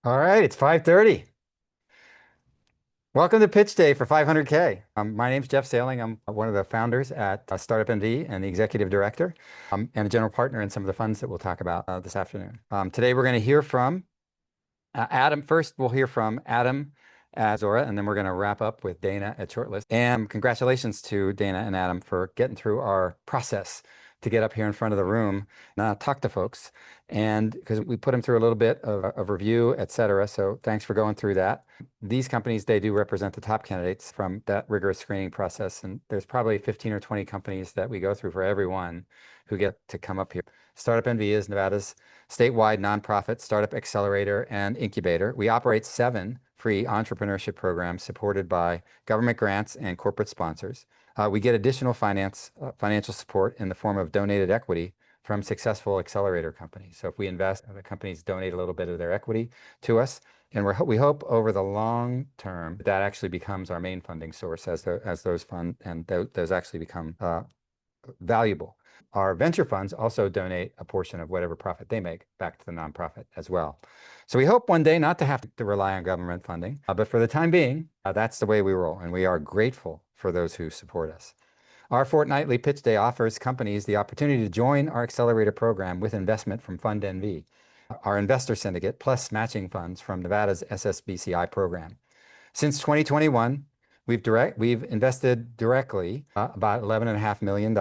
All right, it's 5:30. Welcome to Pitch Day for 500K. My name's Jeff Sailing. I'm one of the founders at Startup NV and the executive director and a general partner in some of the funds that we'll talk about this afternoon. Today we're going to hear from Adam. First, we'll hear from Adam at Bizora, and then we're going to wrap up with Dana at Shortlist. And congratulations to Dana and Adam for getting through our process to get up here in front of the room and talk to folks. And because we put them through a little bit of review, et cetera. So thanks for going through that. These companies, they do represent the top candidates from that rigorous screening process. And there's probably 15 or 20 companies that we go through for everyone who get to come up here. Startup NV is Nevada's statewide nonprofit startup accelerator and incubator. We operate 7 free entrepreneurship programs supported by government grants and corporate sponsors. We get additional financial support in the form of donated equity from successful accelerator companies. So if we invest, the companies donate a little bit of their equity to us, and we hope over the long term that actually becomes our main funding source as those fund and those actually become valuable. Our venture funds also donate a portion of whatever profit they make back to the nonprofit as well. So we hope one day not to have to rely on government funding, but for the time being, that's the way we roll, and we are grateful for those who support us. Our fortnightly pitch day offers companies the opportunity to join our accelerator program with investment from Fund NV, our investor syndicate, plus matching funds from Nevada's SSBCI program. Since 2021, we've invested directly about $11.5 million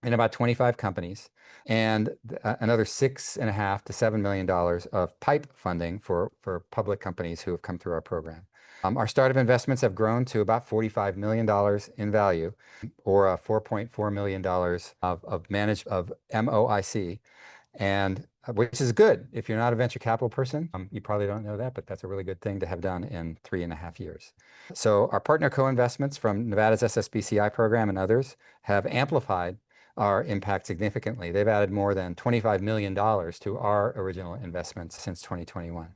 in about 25 companies, and another $6.5 to $7 million of PIPE funding for public companies who have come through our program. Our startup investments have grown to about $45 million in value, or $4.4 million of MOIC, and which is good. If you're not a venture capital person, you probably don't know that, but that's a really good thing to have done in 3.5 years. So our partner co-investments from Nevada's SSBCI program and others have amplified our impact significantly. They've added more than $25 million to our original investments since 2021.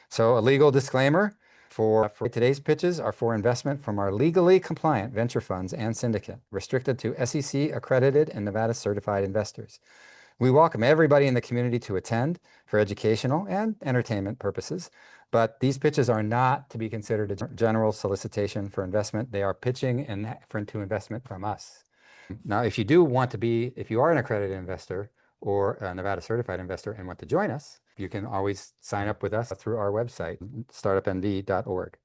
So a legal disclaimer for today's pitches are for investment from our legally compliant venture funds and syndicate, restricted to SEC accredited and Nevada certified investors. We welcome everybody in the community to attend for educational and entertainment purposes, but these pitches are not to be considered a general solicitation for investment. They are pitching to investment from us. Now, if you are an accredited investor or a Nevada certified investor and want to join us, you can always sign up with us through our website, startupnv.org.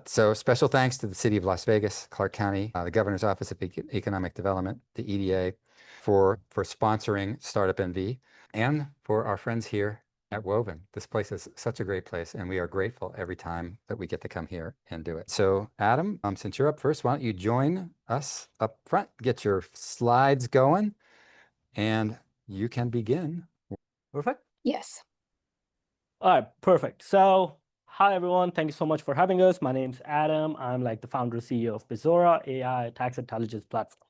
So special thanks to the City of Las Vegas, Clark County, the Governor's Office of Economic Development, the EDA, for sponsoring Startup NV, and for our friends here at Woven. This place is such a great place, and we are grateful every time that we get to come here and do it. So Adam, since you're up first, why don't you join us up front, get your slides going, and you can begin. Perfect? Yes. All right, perfect. So hi, everyone. Thank you so much for having us. My name's Adam. I'm like the founder and CEO of Bizora AI tax intelligence platform.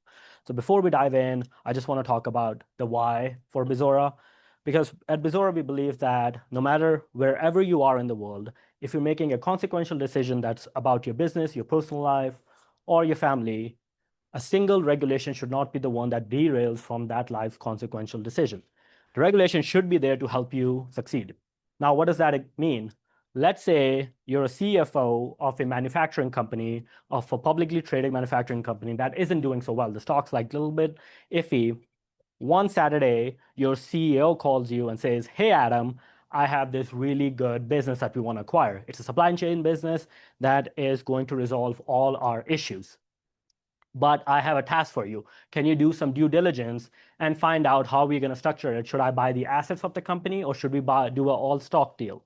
So before we dive in, I just want to talk about the why for Bizora. Because at Bizora, we believe that no matter wherever you are in the world, if you're making a consequential decision that's about your business, your personal life, or your family, a single regulation should not be the one that derails from that life's consequential decision. The regulation should be there to help you succeed. Now, what does that mean? Let's say you're a CFO of a manufacturing company, of a publicly traded manufacturing company that isn't doing so well. The stock's like a little bit iffy. One Saturday, your CEO calls you and says, hey, Adam, I have this really good business that we want to acquire. It's a supply chain business that is going to resolve all our issues. But I have a task for you. Can you do some due diligence and find out how we're going to structure it? Should I buy the assets of the company, or should we do an all-stock deal?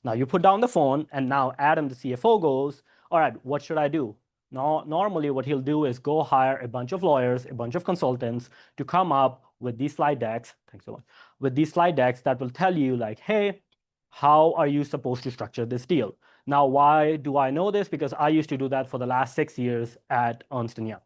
Now, you put down the phone, and now Adam, the CFO, goes, all right, what should I do? Now, normally what he'll do is go hire a bunch of lawyers, a bunch of consultants to come up with these slide decks. Thanks so much. With these slide decks that will tell you like, hey, how are you supposed to structure this deal? Now, why do I know this? Because I used to do that for the last 6 years at Ernst & Young.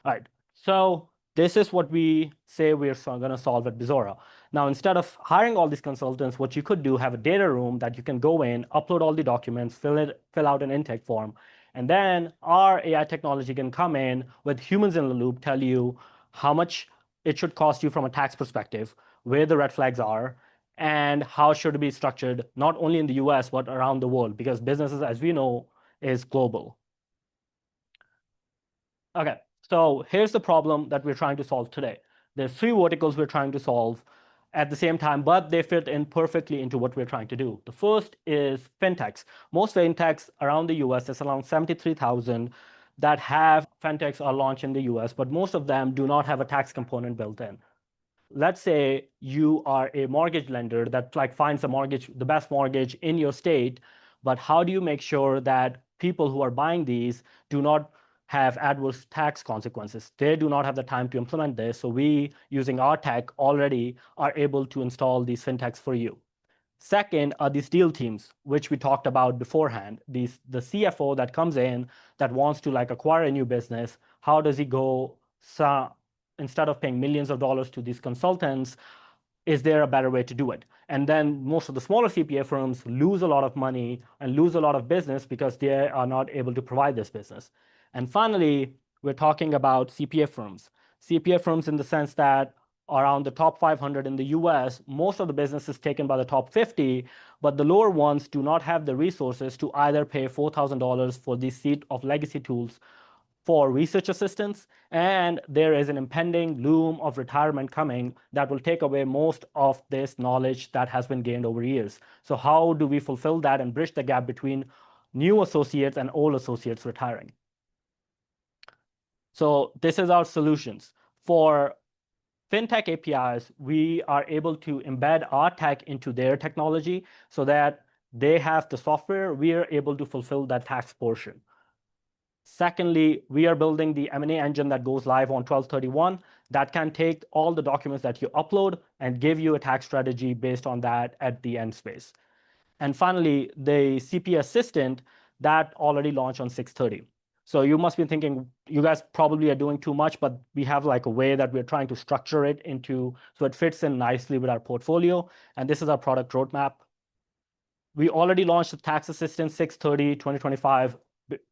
All right, so this is what we say we're going to solve at Bizora. Now, instead of hiring all these consultants, what you could do, have a data room that you can go in, upload all the documents, fill out an intake form, and then our AI technology can come in with humans in the loop, tell you how much it should cost you from a tax perspective, where the red flags are, and how should it be structured, not only in the US, but around the world, because businesses, as we know, is global. Okay, so here's the problem that we're trying to solve today. There's three verticals we're trying to solve at the same time, but they fit in perfectly into what we're trying to do. The first is fintechs. Most fintechs around the US, there's around 73,000 that have fintechs are launched in the US, but most of them do not have a tax component built in. Let's say you are a mortgage lender that like finds a mortgage, the best mortgage in your state, but how do you make sure that people who are buying these do not have adverse tax consequences? They do not have the time to implement this. So we, using our tech, already are able to install these fintechs for you. Second are these deal teams, which we talked about beforehand. The CFO that comes in that wants to like acquire a new business, how does he go, instead of paying millions of dollars to these consultants, is there a better way to do it? And then most of the smaller CPA firms lose a lot of money and lose a lot of business because they are not able to provide this business. And finally, we're talking about CPA firms. CPA firms in the sense that around the top 500 in the US, most of the business is taken by the top 50, but the lower ones do not have the resources to either pay $4,000 for the seat of legacy tools for research assistants, and there is an impending loom of retirement coming that will take away most of this knowledge that has been gained over years. So how do we fulfill that and bridge the gap between new associates and old associates retiring? So this is our solutions. For fintech APIs, we are able to embed our tech into their technology so that they have the software, we are able to fulfill that tax portion. Secondly, we are building the M&A engine that goes live on 12/31 that can take all the documents that you upload and give you a tax strategy based on that at the end space. And finally, the CP assistant that already launched on 6/30. So you must be thinking, you guys probably are doing too much, but we have like a way that we're trying to structure it into so it fits in nicely with our portfolio. And this is our product roadmap. We already launched the tax assistant 6/30, 2025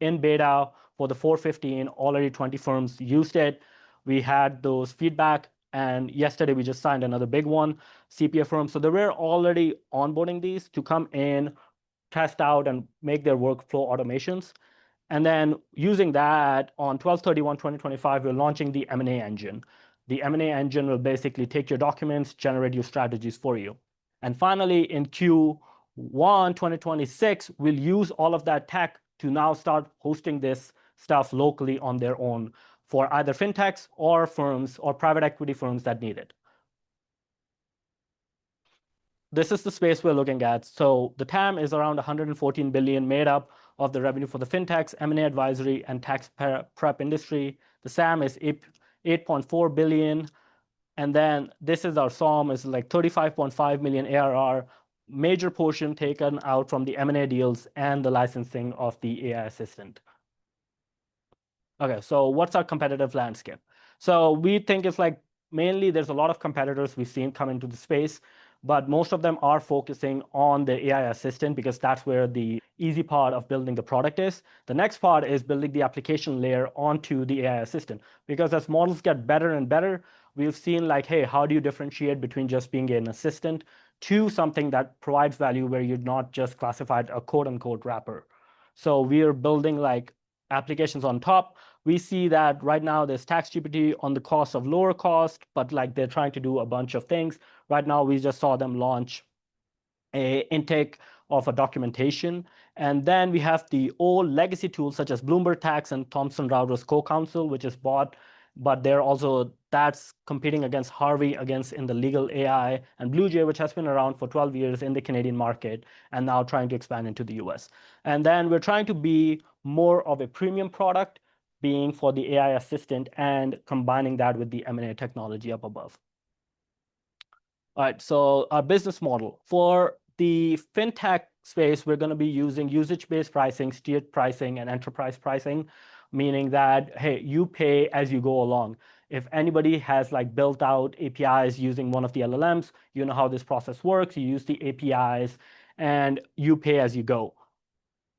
in beta for the 415. Already 20 firms used it. We had those feedback, and yesterday we just signed another big one, CPA firm. So they were already onboarding these to come in, test out, and make their workflow automations. And then using that on 12/31/2025, we're launching the M&A engine. The M&A engine will basically take your documents, generate your strategies for you. And finally, in Q1 2026, we'll use all of that tech to now start hosting this stuff locally on their own for either fintechs or firms or private equity firms that need it. This is the space we're looking at. So the TAM is around 114 billion, made up of the revenue for the fintechs, M&A advisory, and tax prep industry. The SAM is 8.4 billion. And then this is our SOM, is like 35.5 million ARR, major portion taken out from the M&A deals and the licensing of the AI assistant. Okay, so what's our competitive landscape? So we think it's like mainly there's a lot of competitors we've seen come into the space, but most of them are focusing on the AI assistant because that's where the easy part of building the product is. The next part is building the application layer onto the AI assistant, because as models get better and better, we've seen like, hey, how do you differentiate between just being an assistant to something that provides value where you're not just classified a quote unquote wrapper? So we are building like applications on top. We see that right now there's tax GPT on the cost of lower cost, but like they're trying to do a bunch of things. Right now, we just saw them launch a intake of a documentation. And then we have the old legacy tools such as Bloomberg Tax and Thomson Reuters Co-Counsel, which is bought, but they're also, that's competing against Harvey, against in the legal AI, and BlueJay, which has been around for 12 years in the Canadian market and now trying to expand into the US. And then we're trying to be more of a premium product, being for the AI assistant and combining that with the M&A technology up above. All right, so our business model. For the fintech space, we're going to be using usage-based pricing, tiered pricing, and enterprise pricing, meaning that, hey, you pay as you go along. If anybody has like built out APIs using one of the LLMs, you know how this process works. You use the APIs and you pay as you go.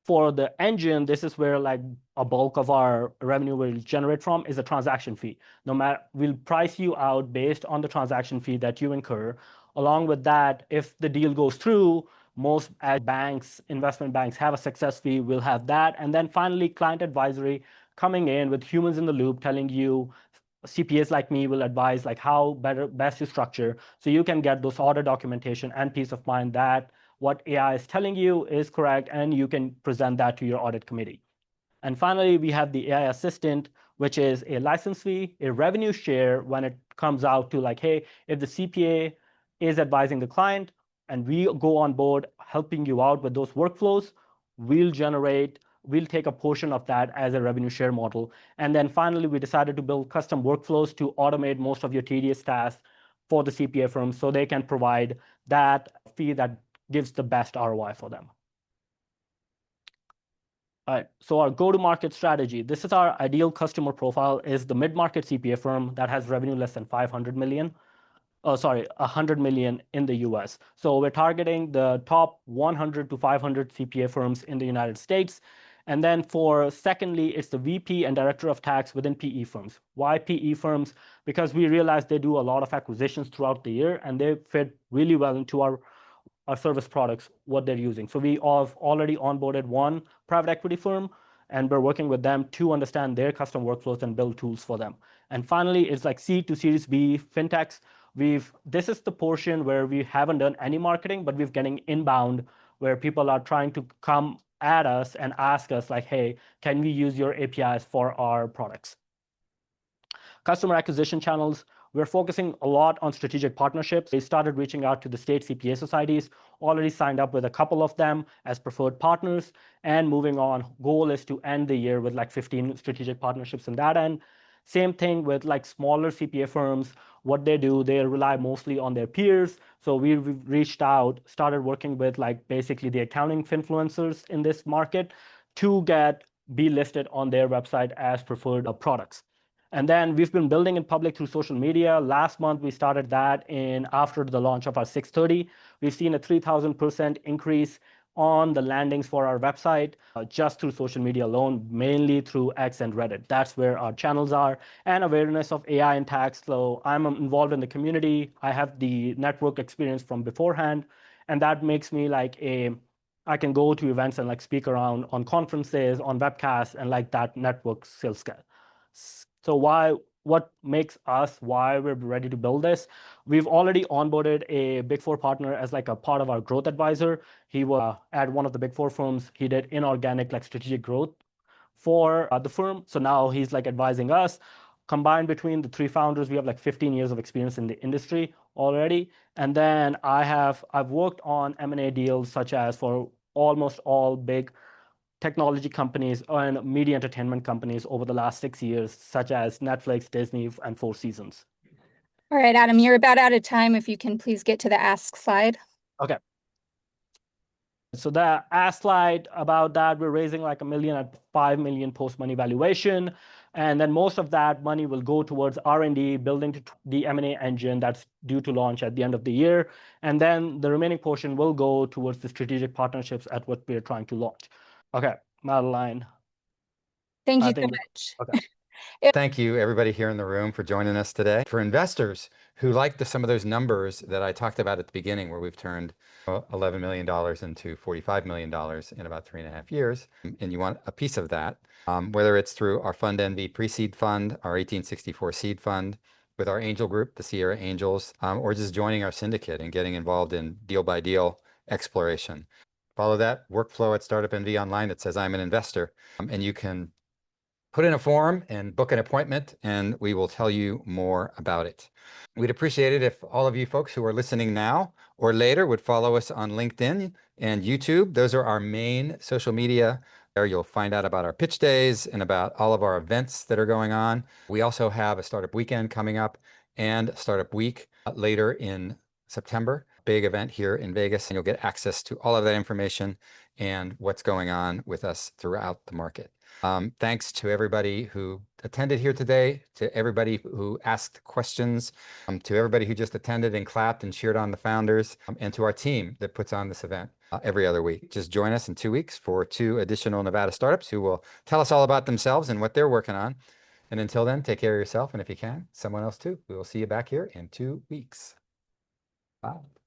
For the engine, this is where like a bulk of our revenue will generate from is a transaction fee. No matter, we'll price you out based on the transaction fee that you incur. Along with that, if the deal goes through, most banks, investment banks have a success fee, we'll have that. And then finally, client advisory coming in with humans in the loop telling you, CPAs like me will advise like how best to structure so you can get those order documentation and peace of mind that what AI is telling you is correct and you can present that to your audit committee. And finally, we have the AI assistant, which is a license fee, a revenue share when it comes out to like, hey, if the CPA is advising the client and we go on board helping you out with those workflows, we'll take a portion of that as a revenue share model. And then finally, we decided to build custom workflows to automate most of your tedious tasks for the CPA firms so they can provide that fee that gives the best ROI for them. All right, so our go-to-market strategy. This is our ideal customer profile is the mid-market CPA firm that has revenue less than 500 million. Oh, sorry, 100 million in the US. So we're targeting the top 100 to 500 CPA firms in the United States. And then for secondly, it's the VP and director of tax within PE firms. Why PE firms? Because we realize they do a lot of acquisitions throughout the year and they fit really well into our service products, what they're using. So we have already onboarded one private equity firm, and we're working with them to understand their custom workflows and build tools for them. And finally, it's like C to Series B fintechs. This is the portion where we haven't done any marketing, but we're getting inbound where people are trying to come at us and ask us like, hey, can we use your APIs for our products? Customer acquisition channels, we're focusing a lot on strategic partnerships. We started reaching out to the state CPA societies, already signed up with a couple of them as preferred partners, and moving on. Goal is to end the year with like 15 strategic partnerships in that end. Same thing with like smaller CPA firms. What they do, they rely mostly on their peers. So we've reached out, started working with like basically the accounting influencers in this market to be listed on their website as preferred products. And then we've been building in public through social media. Last month, we started that after the launch of our 630. We've seen a 3,000% increase on the landings for our website just through social media alone, mainly through X and Reddit. That's where our channels are, and awareness of AI and tax. So I'm involved in the community. I have the network experience from beforehand, and that makes me I can go to events and like speak around on conferences, on webcasts, and like that network skill set. So what makes us why we're ready to build this? We've already onboarded a Big Four partner as like a part of our growth advisor. He was at one of the Big Four firms. He did inorganic like strategic growth for the firm. So now he's like advising us. Combined between the three founders, we have like 15 years of experience in the industry already. And then I've worked on M&A deals such as for almost all big technology companies and media entertainment companies over the last 6 years, such as Netflix, Disney, and Four Seasons. All right, Adam, you're about out of time. If you can please get to the ask slide. Okay. So the ask slide about that, we're raising like $1 million at 5 million post-money valuation. And then most of that money will go towards R&D, building the M&A engine that's due to launch at the end of the year. And then the remaining portion will go towards the strategic partnerships at what we're trying to launch. Okay, Madeline. Thank you so much. Okay. Thank you, everybody here in the room, for joining us today. For investors who like some of those numbers that I talked about at the beginning, where we've turned $11 million into $45 million in about 3.5 years, and you want a piece of that, whether it's through our Fund NV pre-seed fund, our 1864 seed fund, with our angel group, the Sierra Angels, or just joining our syndicate and getting involved in deal-by-deal exploration. Follow that workflow at Startup NV online that says I'm an investor, and you can put in a form and book an appointment, and we will tell you more about it. We'd appreciate it if all of you folks who are listening now or later would follow us on LinkedIn and YouTube. Those are our main social media. There you'll find out about our pitch days and about all of our events that are going on. We also have a startup weekend coming up and startup week later in September. Big event here in Vegas, and you'll get access to all of that information and what's going on with us throughout the market. Thanks to everybody who attended here today, to everybody who asked questions, to everybody who just attended and clapped and cheered on the founders, and to our team that puts on this event every other week. Just join us in 2 weeks for 2 additional Nevada startups who will tell us all about themselves and what they're working on. And until then, take care of yourself. And if you can, someone else too. We will see you back here in 2 weeks. Bye.